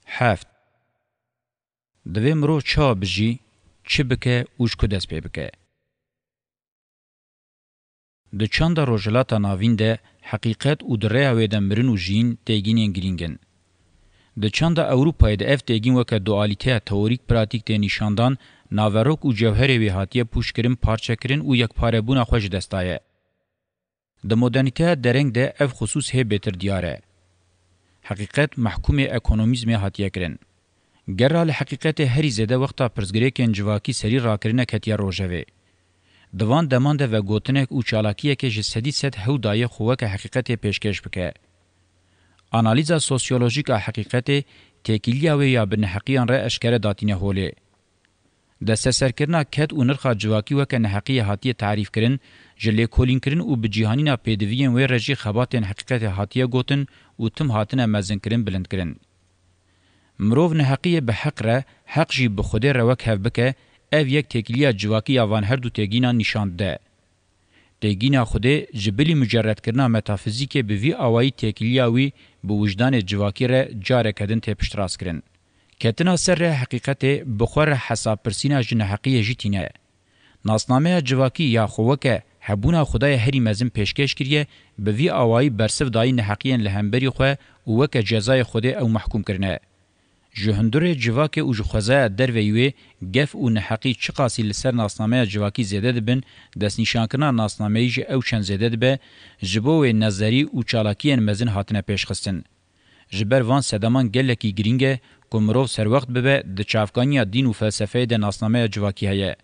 هفت دوی مرو چا بجی چی بکه اوش که دست پی بکه. د چند روجلاتا ناوین ده حقیقت او دره اویده مرن و جین تیگین گرینگن. د چند اوروپای ده اف تیگین وکه دوالیته تئوریک پراتیک ده نشاندان ناوروک او جوهر وی هاتیه پوش کرن پارچه کرن او یک پاره بونا خوش دستایه. د مدرنیته درنگ ده اف خصوص هی بهتر دیاره. حقیقت محکوم اکونومیزم هاتیه کرن. گرال حقیقت هری زده وقتا پرزگریکن جواکی سری راکرینه کتیا روژوه. دوان دمانده و گوتنک او چالاکیه که جسدی ست هو دایه خواه که حقیقت پیشکش بکه. آنالیزا سوسیولوژیک حقیقت تکیلیه و یا بنحقیان را اشکر داتینه هوله. دسته سرکرنا کد او نرخا جواکی و که نحقیه هاتیه تعریف کرن جلی کولین کرن او بجیهانینا پیدوین و رجی خباتین حقیقت هاتیه گوتن او تم هاتنه مزن کرن بلند کرن. مروف نحقیه به حق را حق جی بخوده روک هف بکه اف یک تکیلیه جواکی آوان هر دو تگینا نشاند ده. تگینا خوده جبلی مجرد کرنا متافیزیک به وی آوائی تکیلیه وی به وجدان جواکی را جاره کدن ته پشتراس کرن. کتنا سر حقیقت بخور حساب پرسینا جن حقیه جیتینه. ناسنامه جواکی یا خوکه هبونا خدای هری مزم پیشکش کریه به وی آوائی برسف دای نحقیین لهمبری خواه وکه جزای خوده او محکوم کرنه. جهندور جواک او جخوزه در ویوه گف او نحقی چقاسی لسر ناسنامه جواکی زیده دبن دست نشانکنا ناسنامه جه او چند زیده دبه جبوه نظری او چالاکیین مزن هاتنه پیش خستن. جبر وان سدمان گلکی گرینگه کمروف سر وقت ببه د چافکانی دین و فلسفه د ناسنامه جواکی هیه.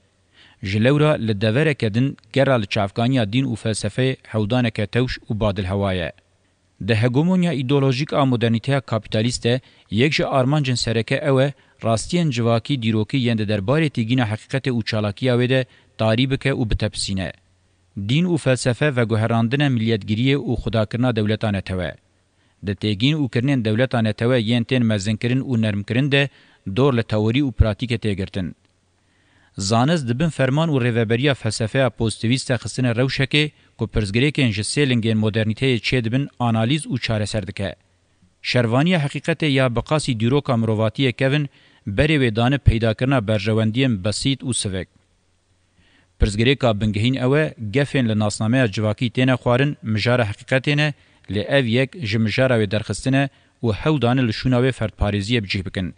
جلورا لدوره کدن گرال چافکانی دین و فلسفه حودانه که توش و بادل هوایه. ده هگومونیا ایدئولوژیک آ مدرنیته کاپیتالیسته یک جه آرمانجن سرکه اوه راستین جواکی دیروکی یند درباره تیگین حقیقت او چالاکی اوه تاریب که او بتپسینه. دین و فلسفه و گوهراندن ملیتگیری او خداکرنا دولتانه توه. ده تیگین او کرنین دولتانه توه ین تین مزن کرن او نرم کرن ده دور لتوری او پراتیک تیگرتن. زانز دبن فرمان و ریوبریا فلسفه پوزیتیویست خستن روشکه کو پرزګریکن جسلنګن مدرنیته چه دبن انالیز او چاره سردکه شروانی حقیقت یا بقاسی دیروکا مرواتی کوین بری ودانه پیدا کرنا برژوندیم بسیط او سوک پرزګریکا بنګهین اوه گفن لناسنامه جواکی تنه خوارن مجار حقیقتنه لاو یک جمجاره و درخستنه او هودانه لشوناوی فرد پاریزی بجیبکن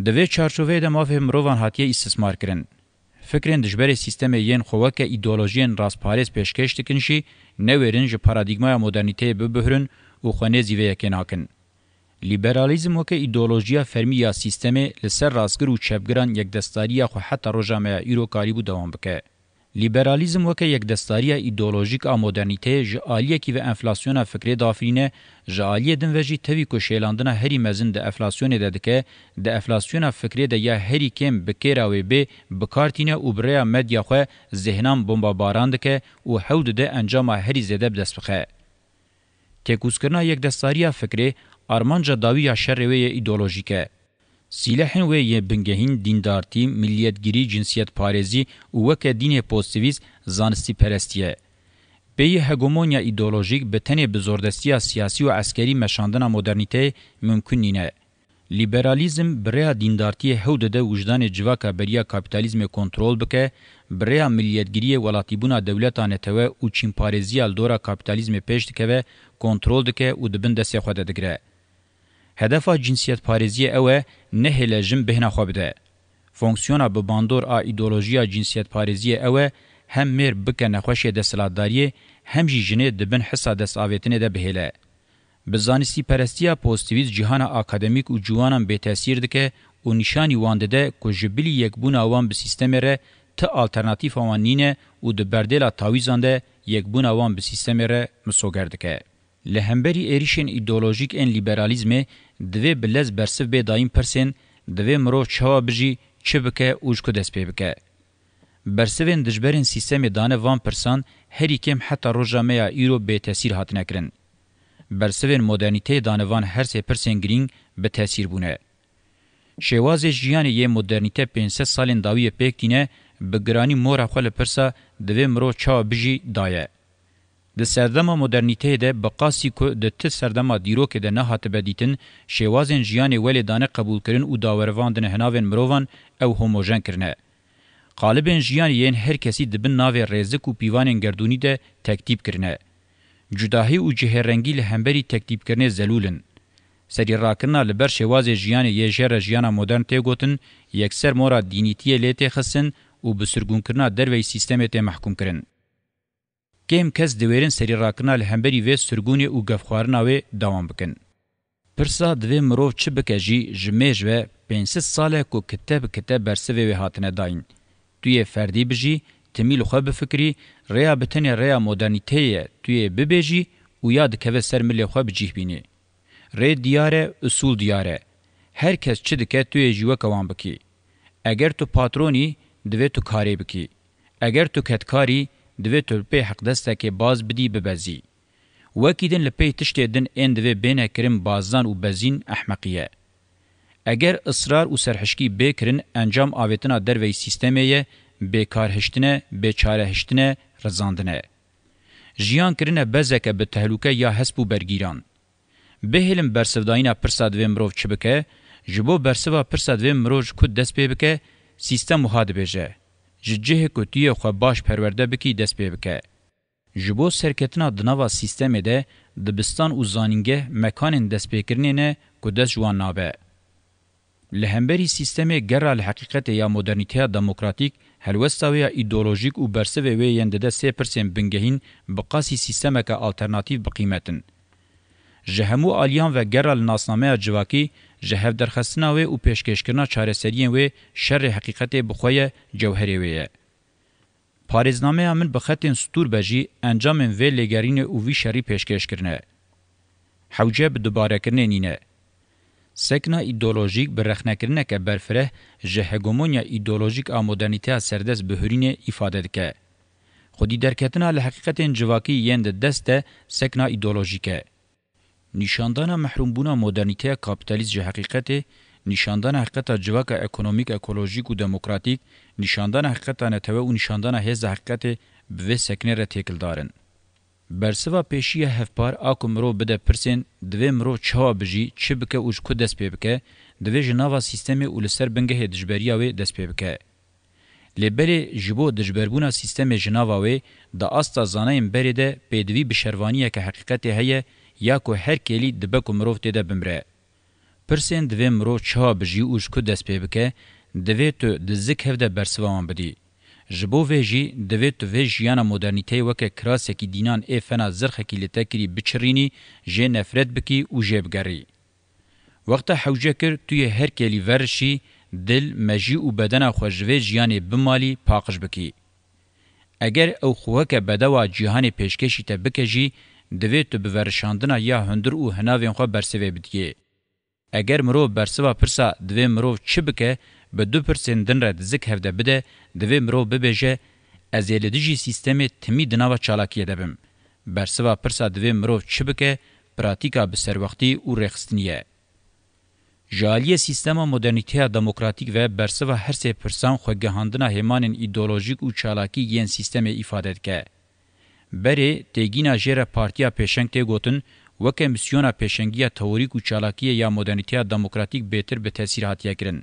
دوی چارچوبه د مافهم روان هاتیه استثمار کرن فکرین دجبر سیستم ین خوکه ایدئولوژین راسپارس پیشکش دکنشی نویرن ج پارادایگما مدرنیته ببهرن او خونه زیوه کناکن لیبرالیزم وک ایدئولوژیا فرمی یا سیستم لسر راسګر او چپګران یک دستاریه خو حتی روجامه ایرو کاریبو دوام بکه لیبرالیزم وک یک دستاریه ایدئولوژیک ا مدرنیته ج عالیه کی و انفلاسیون فکری دافرینه ج عالیه دن وجی توی کو شیلاندنه هری مزن د انفلاسیون ددکه د انفلاسیون فکری د یا هری کم بکیرا و به بکارتینه او بریا مدیا خو ذهنام بمبا باراندکه او حود د انجام هری زده بدسبخه تکوسکرنا یک دستاریه فکری ارمانجا داوی شر و ایدئولوژیکه سیلحن و ی بنگهین دیندارتی ملیتگیری جنسیت پارێزی و وک دین پوزتیویست زانستی پرستیه به هگمونیا ایدئولوژیک به تنه بزردستی سیاسی و عسکری مشاندن مدرنیته ممکن نینه لیبرالیزم برای دیندارتی هود ده وجدان جواکا بریا کاپیتالیزم کنترل بکه برای ملیتگیری ولاتیبونا دولتانه تو او چین پارێزی الدورا کاپیتالیزم پیش دکه کنترل دکه او دبن دست خود دگره هدفا جنسیت پارێزی اوه نه لجم بهنا خو بده فونکسیونا به باندور ا ایدئولوژیا جنسیت پارێزی اوه هم مر بکه نخوش د سلاداری هم جنه دبن حسا د ساویتنه ده بهله بزانستی پرستیا پوزتیویست جهان اکادمیک او جوانم به تاثیر دکه او نشانی وانده کو جبلی یک بونا وان به سیستم ره ته الټرناتیو وانینه او د بردلا تاویزانده یک بونا وان به سیستم ره مسوګردکه لهمبری ایریشن ایدئولوژیک ان لیبرالیزم دوی بلز برسف به دایم پرسن دوی مرو چوا بجی چبکه اوجکو دست پیبکه برسفن دجبرین سیستم دانه وان پرسان هری کم حتی روژامه ایرو به تاثیر هات نکرن برسفن مدرنیته دانه وان هر سه پرسن گرینگ به تاثیر بونه شواز جیان یه مدرنیته 500 سالین داوی پکتینه بگرانی مورا خول پرسا دوی مرو چوا بجی دایه د سردما مدرنیته ده بقاسی کو د ت سردما دیروک ده نه هاتبه دیتن شوازن جیان ولی دانه قبول کرن او داوروان دن هناون مروان او هوموژن کرنه. قالبن جیان ین هر کسی دبن ناوی رزق و پیوانن گردونی ده تکتیب کرنه. جداهی او جهرنگی لهمبری تکتیب کرنه زلولن. سری راکرنا لبر شواز جیان یه جر جیانا مدرن ته گوتن یکسر مورا دینیتیه لیته خسن و بسرگون کرنا دروی سیستم ته محکوم کرن. کم کس دویرن سری راکرنا لهمبری و سرگونی او گفخوارنا و دوام بکن. پرسا دوی مروف چه بکه جی جمیج و 500 ساله کو کتاب برسوه و هاتنه داین. توی فردی بجی تمیل خو بفکری ریا بتنی ریا مدرنیته توی ببیجی و یاد که سر ملی خو بجیه بینی. ری دیاره اصول دیاره. هر کس چه دکه توی جیوه کوان بکی. اگر تو پاترونی دوی تو کاری بکی. اگر تو کتکاری دوی تو پی حق دسته که باز بدی ببزی. وکیدن لپی تشتی دن این دوی بینه کرم بازان و بزین احمقیه. اگر اصرار و سرحشکی بکرن انجام آویتنا دروی سیستمیه بیکار هشتنه، بیچاره هشتنه، رزاندنه. جیان کرنه بزکه به تهلوکه یا حسب و برگیران. بهلم برسوداینا پرسا دوی مروف چه بکه، جبو برسوا پرسا دوی مروف کد دست پی بکه، سیستم مخاد بجه. ججه کتیه خو باش پرورده بکی دست پی بکه. جبو سرکتنا دناوا سیستم ده دبستان و زانینگه مکان دست پی کرنینه کدست جوان نابه. لهمبری سیستم گره لحقیقت یا مدرنیته دموکراتیک هلوستاویا ایدئولوژیک و برسوه وی یندده 3% بنگهین بقاسی سیستم که آلترناتیو بقیمتن. جهمو آلیان و گره لناسنامه جواکی جهف درخستنا وی و پیشکشکرنا چاره سرین وی شر حقیقت بخواه جوهری ویه. پارزنامه من بخطین سطور بجی انجام وی لگرین و وی شری پیشکشکرنه. حوجه بدوباره کرنه نینه. سکنا ایدئولوژیک برخنکرنه که برفره جهگومونیا ایدئولوژیک آ مدرنیته سردست بهرین ifade دکه. خودی درکتنا لحقیقت جواکی یند دسته سکنا ایدئولوژیکه. نشاندانا محروم بونا مدرنیته کاپیتالیست جه حقیقته، نشاندانا حقیقت جواک اکونومیک، اکولوژیک و دموکراتیک، نشاندانا حقیقت نتوه و نشاندانا هز حقیقت به سکنه را تکل دارن. برسوا پیشیه هفپار آکو مرو بده پرسین دوی مرو چوا بجی چه بکه اوش که دست پی بکه دوی جناوا سیستمی او لسر بنگه دجبریاوی دست پی بکه. لبری جبو دجبربونا سیستم جناواوی دا آستا زانایم بری ده پیدوی بشروانیه که حقیقت هیه یا که هر کلی دبکو مروف دیده بمره. پرسین دوی مرو چوا بجی اوش که دست پی بکه دوی تو دزک هفده برسوان بدی. جبو ویجی دوید تو ویج یانا مدرنیته وکه کراسه کی دینان ای فنا زرخه کی لتکری بچرینی جه نفرت بکی و جه بگری. وقتا حوجه کر توی هر کلی ورشی دل مجی و بدن خوشوی جیان بمالی پاقش بکی. اگر او خوکه بدوا جیهان پیشکشی تا بکجی دوید تو بورشاندنا یا هندر و هناوین خواه برسوه بدگی. اگر مرو برسوا پرسا دوی مرو چه بکه به 2% دن را دزک هفته بده دوی مرو ببیجه از یلدیجی سیستم تمی دناوا چالاکیه دبم. برسوا پرسا دوی مرو چه بکه پراتیکا بسر وقتی و رخستنیه. جالیه سیستم مدرنیته دموکراتیک و برسوا هر سه پرسان خوگهاندنا همان ایدئولوژیک و چالاکی ین سیستم ifade که. بری تیگینا جره پارتیا پیشنگ تی گوتن وکه میسیونا پیشنگیا تئوریک و چالاکی یا مدرنیته دموکراتیک بهتر به تاثیر هاتیه کرن.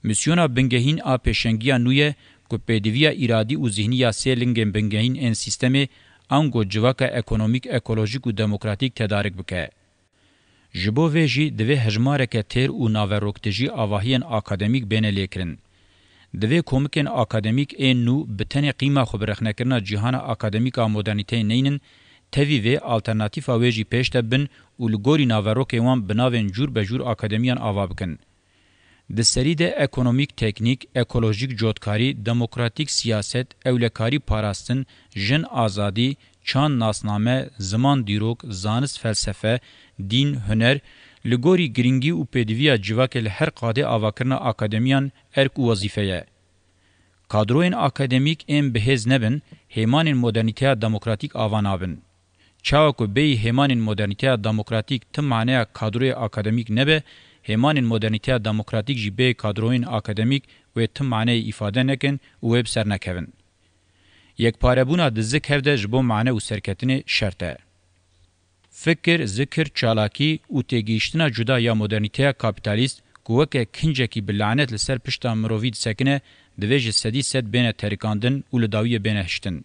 میسیونا بنگهین آ پیشنگیا نویه که پیدویا ایرادی و ذهنی سیلنگ بنگهین این سیستم آنگو جواک اکونومیک، اکولوژیک و دموکراتیک تدارک بکه. جبو ویجی دوی هجماره که تیر و ناوروکتجی آواهین آکادمیک بینه لیکرن. دوی کومکن آکادمیک این نو بتنی قیمه خبرخنه کرنا جهان آکادمیکا مدرنیته نینن تاوی وی آلترناتیف آویجی پیشته بن و لگوری ناوروک ایوان بناوین جور بجور آکادمیان آوا بکن. د سرید اکونومیک تکنیک، اکولوژیک جوتکاری، دموکراتیک سیاست، اولکاری پاراستن، جن آزادی، چان ناسنامه، زمان دیروک، زانست فلسفه، دین، هنر، لگوری گرینگی و پیدویا جواک لحر قاده آواکرنا آکادمیان ارک و وظیفه. کادروین آکادمیک این بهز نبن، همان مدرنیته دموکراتیک آوانابن. چاوکو بی همان مدرنیته دموکراتیک تم معنی کادروی آکادمیک نبه، همان مدرنیته دموکراتیک جی به کادروین آکادمیک و تم معنی ifade نکن و وب سر نکون. یکپاربونا د ذکر ده جبو معنی و سرکتنی شرطه. فکر، ذکر، چالاکی و تیگیشتنا جدا یا مدرنیته کابیتالیست گوکه کنجکی بلعنت لسر پشتا مروید سکنه دویج سدی ست بین ترکاندن و لداوی بین هشتن.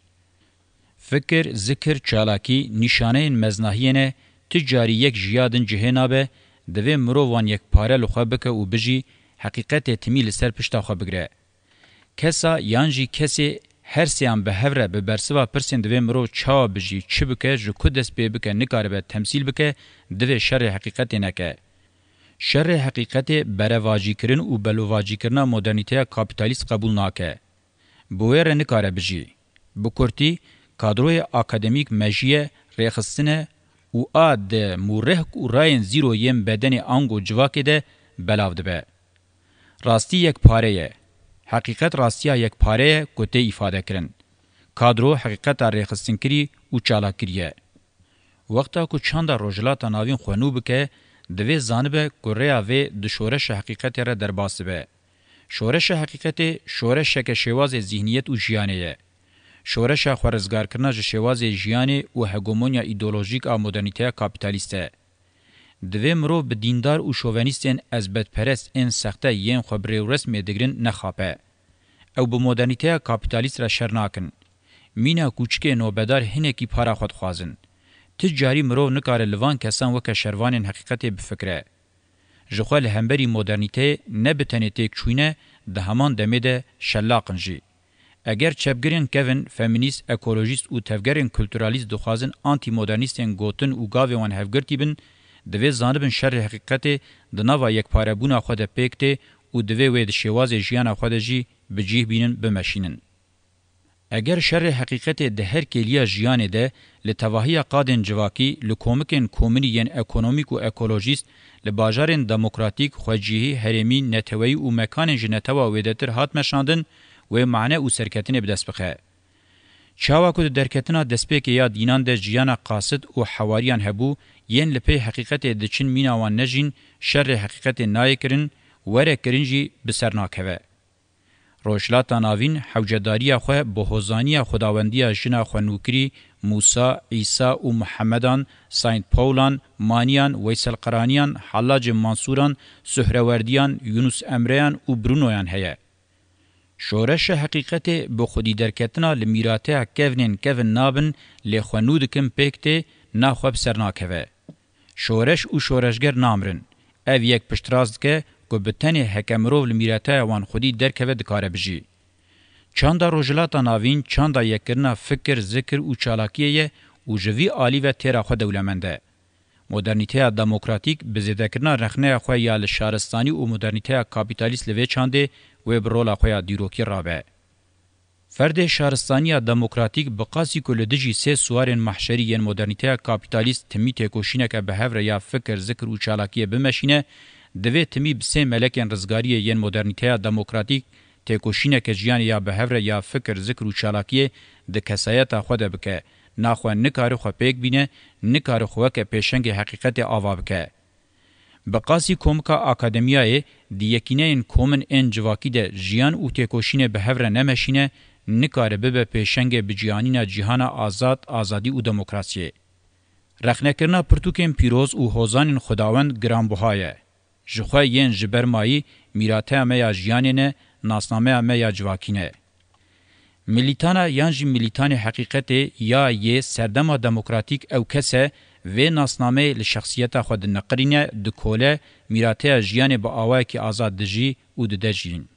فکر، ذکر، چالاکی نشانه مزناهینه تجاری یک جیادن جهنابه دوی مرووان یک پاره لخوا بکه و بجی حقیقت تمی لسر پشتا خوا بگره. کسا یانجی کسی هر سیان به هفره به برسوا پرسین دوی مرو چا بجی چی بکه جو کدس بی بکه نکاره به تمثیل بکه دوی شر حقیقت نکه. شر حقیقت برواجی کرن و بلواجی کرن مدرنیته کابیتالیست قبول ناکه. بویر نکاره بجی. بکرتی کادروی اکادمیک مجیه ریخستنه و آد مورهک و راین زیرو یم بدن آنگو جواکه ده بلاو دبه. راستی یک پاره حقیقت راستیا یک پاره گوته ifade کرن. کادرو حقیقت ریخستن کری و چالاک کریه. وقتا کو چاندا روجلاتا ناوین خوانو بکه دوی زانبه گریا و د شورش حقیقت را در باسبه. شورش حقیقت شورش که شواز ذهنیت و جیانه. شورش خورزگار کرنا ج شواز جیانه و هگمونیا ایدئولوژیک ا مدرنیته کاپیتالیسته. دوی مرو به دیندار و شوونیستین از بدپرست این سخته ین خبری و رسم دگرین نخاپه. او به مدرنیته کاپیتالیست را شرناکن. مینا کوچکه نوبدار هنکی پارا خود خوازن. تجاری مرو نکار لوان کسان وک شروان حقیقت بفکره. جخوال همبری مدرنیته نبتنی تک چوینه ده همان دمیده شلاقن جی. اگر چپگرین کوین فمینیست، اکولوژیست و تفگرین کلتورالیست دخوازن آنتی مدرنیستین گوتن و گاوی وان هفگرتی بن دوی زانبن شر حقیقت دناوا یک پاربونا خود پیکته و دوی وید شواز جیانا خود جی بجیه بینن بمشینن. اگر شر حقیقت ده هر کلیا جیانه ده لتواهی قادن جواکی لکومکن کومنی ین اکونومیک و اکولوژیست لباجارن دموکراتیک خوجیهی هرمی نتوی و مکان جنتوا ویدتر هات مشاندن و معنی او سرکتنه بدست بخه. چاوا کو درکتنا دسپیک یا دینان ده جیانا قاصد و حواریان هبو ین لپی حقیقت ده چین میناوان نجین شر حقیقت نای کرن وره کرنجی بسرناکوه. روشلاتا ناوین حوجداری خو بهوزانی خداوندی جنا خو نوکری موسی عیسی و محمدان ساینت پاولان مانیان ویسل قرانیان حلاج منصوران سهروردیان یونس امریان و برونویان هه شورش حقیقت به خودی درکتنا لمیراته کevnin نابن لخونودکم پکته ناخوب سرناکوه شورش و شورشگر نامرن او یک پشتراز که گوبتنی حکمرو لمیراته وان خودی درکوه دکاره بجی چاندا روجلاتا ناوین چاندا یکرنا فکر ذکر و چالاکیه و جوی آلی و تیرا خو دولمنده مدرنیته دموکراتیک بزیدکرنا رخنه خو یا لشارستانی و مدرنیته کاپیتالیست لوی چانده و برولا خو دیروکی رابه فرد شارستانی دموکراتیک بقاسی کل دجی سه سوارن محشری ین مدرنیته کاپیتالیست تمی تکوشینه که بهور یا فکر ذکر و چالاکیه بمشینه دوی تمی بسه ملکن رزگاری ین مدرنیته دموکراتیک تکوشینه که جیان یا بهور یا فکر ذکر و چالاکیه د کسایت خود بکه ناخو نکار خو پیک بینه نکار خو که پیشنگ حقیقت آوا بکه بقاسی کومکا اکادمیای دی یکینین کومن ان جواکی ده جیان او تکوشینه بهور نمشینه نکار به پیشنگ بجیانینا جهان آزاد آزادی او دموکراسی رخنکرنا پرتوکن پیروز او هوزان خداوند گرانبهای جخوا ین جبرمایی میراته میا جیانینه ناسنامه میا جواکینه ملیتانا یانجی ملیتان حقیقت یا یه سردما دموکراتیک او کسه و ناسنامه لشخصیت خود نقرینه دکوله میراته جیان با آوه که آزاد دجی او دجین